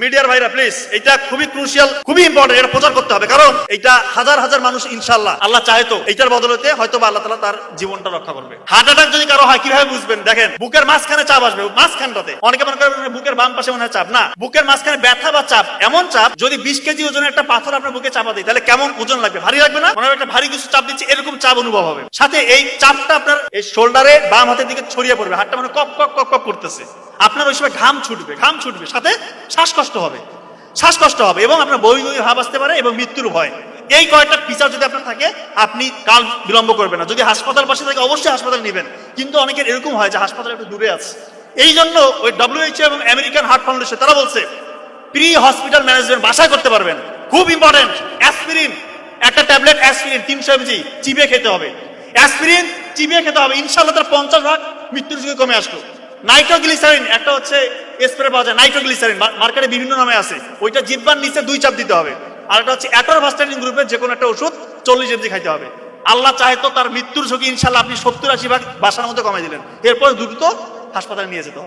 মিডিয়ার ভাইরা প্লিজ, এটা খুবই ক্রুশিয়াল, খুবই ইম্পর্টেন্ট, এটা প্রচার করতে হবে। কারণ এটা হাজার হাজার মানুষ ইনশাআল্লাহ আল্লাহ চায় তো এটার বদলতে হয়তো বা আল্লাহ তাআলা তার জীবনটা রক্ষা করবে। হার্ট অ্যাটাক যদি কারো হয় কিভাবে বুঝবেন? দেখেন, বুকের মাঝখানে চাপ আসবে, মাঝখানটাতে। অনেকে মনে করেন বুকের বাম পাশে মনে হয় চাপ, না, বুকের মাঝখানে ব্যথা বা চাপ, এমন চাপ যদি 20 কেজি ওজনের একটা পাথর আপনার বুকে চাপা দেয় তাহলে কেমন ওজন লাগবে? ভারী লাগবে না? মনে হয় একটা ভারী কিছু চাপ দিচ্ছে, এরকম চাপ অনুভব হবে। সাথে এই চাপটা আপনার এই শোল্ডারে বাম হাতের দিকে ছড়িয়ে পড়বে, হাতটা মানে কপ কপ কপ কপ করতেছে। আপনার ওই সময় ঘাম ছুটবে, সাথে শ্বাসকষ্ট হবে এবং আপনার বই ভাব আসতে পারে এবং মৃত্যুর ভয়। এই কয়েকটা ফিচার যদি আপনার থাকে, আপনি কাল বিলম্ব করবেন না। যদি হাসপাতাল পাশে থাকে অবশ্যই হাসপাতাল নেবেন, কিন্তু অনেকের এরকম হয় যে হাসপাতাল একটু দূরে আছে। এই জন্য ওই WHO এবং আমেরিকান হার্ট ফাউন্ডেশন তারা বলছে প্রি হসপিটাল ম্যানেজমেন্ট বাসায় করতে পারবেন। খুব ইম্পর্টেন্ট। অ্যাসপিরিন, একটা ট্যাবলেট অ্যাসপিরিন 300 mg চিবিয়ে খেতে হবে। অ্যাসপিরিন চিবিয়ে খেতে হবে, ইনশাআল্লাহ তার 50% মৃত্যুর ঝুঁকি কমে আসলো। নাইট্রোগ্লিসারিন একটা হচ্ছে স্প্রে পাওয়া যায়, নাইট্রোগ্লিসারিন মার্কেটে বিভিন্ন নামে আছে, ওইটা জিহ্বার নিচে 2 চাপ দিতে হবে। আর একটা হচ্ছে অ্যাটরভাস্টাটিন গ্রুপের যে কোনো একটা ওষুধ 40 mg খাইতে হবে। আল্লাহ চাহে তো তার মৃত্যুর ঝুঁকি ইনশাআল্লাহ আপনি 70-80% বাসার মধ্যে কমাই দিলেন, এরপর দ্রুত হাসপাতালে নিয়ে যেতে হবে।